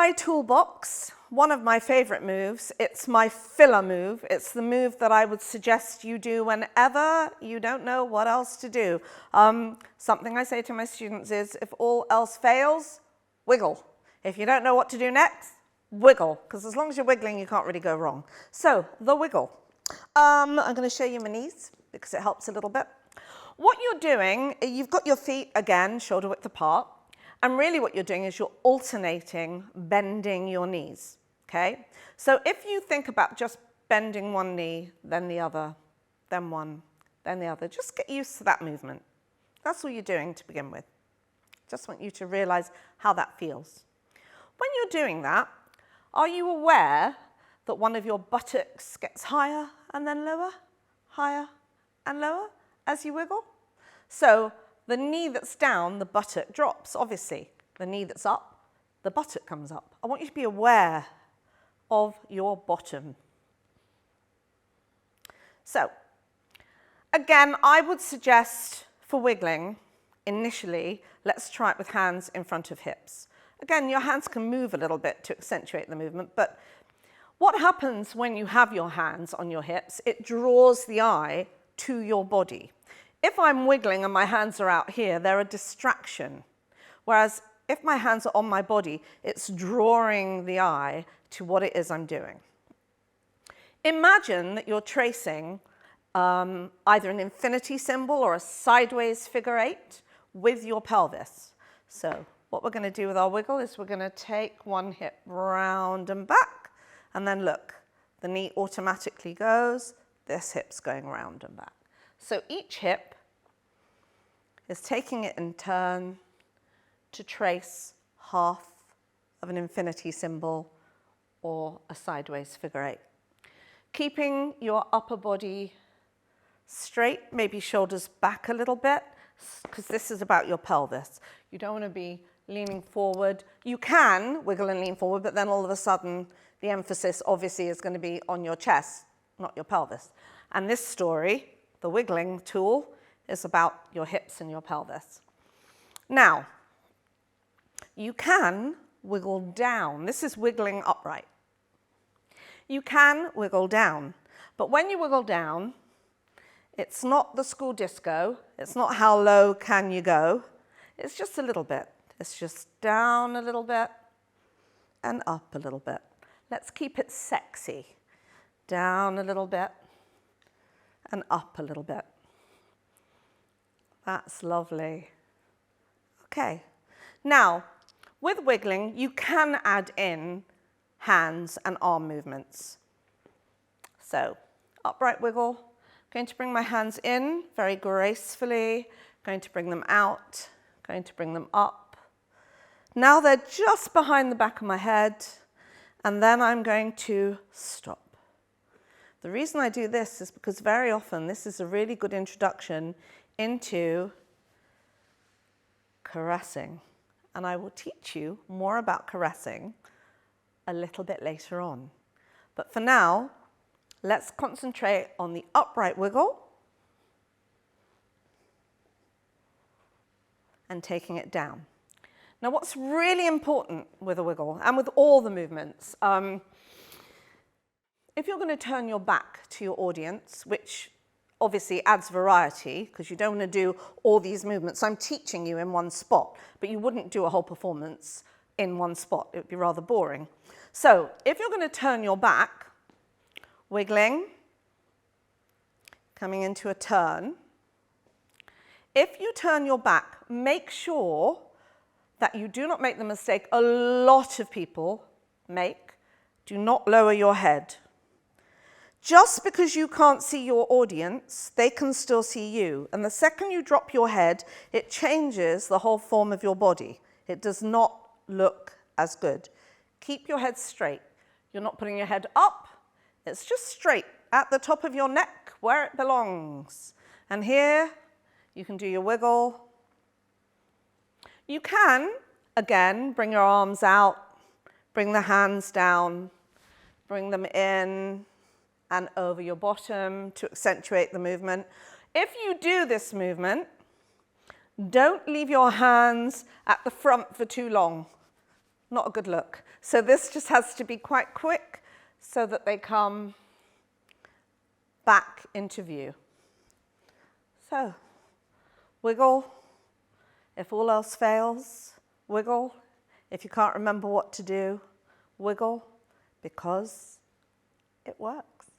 my toolbox, one of my favorite moves, it's my filler move. It's the move that I would suggest you do whenever you don't know what else to do. Something I say to my students is, if all else fails, wiggle. If you don't know what to do next, wiggle, because as long as you're wiggling, you can't really go wrong. So, the wiggle. I'm going to show you my knees because it helps a little bit. What you're doing, you've got your feet, again, shoulder width apart, and really what you're doing is you're alternating, bending your knees, okay? So if you think about just bending one knee, then the other, then one, then the other, just get used to that movement. That's all you're doing to begin with. Just want you to realize how that feels. When you're doing that, are you aware that one of your buttocks gets higher and then lower, higher and lower as you wiggle? So the knee that's down, the buttock drops, obviously. The knee that's up, the buttock comes up. I want you to be aware of your bottom. So, again, I would suggest for wiggling, initially, let's try it with hands in front of hips. Again, your hands can move a little bit to accentuate the movement, but what happens when you have your hands on your hips? It draws the eye to your body. If I'm wiggling and my hands are out here, they're a distraction. Whereas if my hands are on my body, it's drawing the eye to what it is I'm doing. Imagine that you're tracing either an infinity symbol or a sideways figure 8 with your pelvis. So what we're going to do with our wiggle is we're going to take one hip round and back, and then look, the knee automatically goes, this hip's going round and back. So each hip is taking it in turn to trace half of an infinity symbol or a sideways figure 8. Keeping your upper body straight, maybe shoulders back a little bit, because this is about your pelvis. You don't want to be leaning forward. You can wiggle and lean forward, but then all of a sudden the emphasis obviously is going to be on your chest, not your pelvis. And this story, the wiggling tool, is about your hips and your pelvis. Now, you can wiggle down. This is wiggling upright. You can wiggle down, but when you wiggle down, it's not the school disco. It's not how low can you go. It's just a little bit. It's just down a little bit and up a little bit. Let's keep it sexy. Down a little bit and up a little bit. That's lovely. Okay. Now, with wiggling, you can add in hands and arm movements. So, upright wiggle. Going to bring my hands in very gracefully. Going to bring them out. Going to bring them up. Now they're just behind the back of my head. And then I'm going to stop. The reason I do this is because very often this is a really good introduction into caressing. And I will teach you more about caressing a little bit later on. But for now, let's concentrate on the upright wiggle and taking it down. Now, what's really important with a wiggle and with all the movements, if you're going to turn your back to your audience, which obviously adds variety because you don't want to do all these movements. I'm teaching you in one spot, but you wouldn't do a whole performance in one spot. It would be rather boring. So if you're going to turn your back, wiggling, coming into a turn. If you turn your back, make sure that you do not make the mistake a lot of people make. Do not lower your head. Just because you can't see your audience, they can still see you. And the second you drop your head, it changes the whole form of your body. It does not look as good. Keep your head straight. You're not putting your head up. It's just straight at the top of your neck where it belongs. And here, you can do your wiggle. You can, again, bring your arms out, bring the hands down, bring them in and over your bottom to accentuate the movement. If you do this movement, don't leave your hands at the front for too long. not a good look. So this just has to be quite quick so that they come back into view. So wiggle. If all else fails, wiggle. If you can't remember what to do, wiggle, because it works.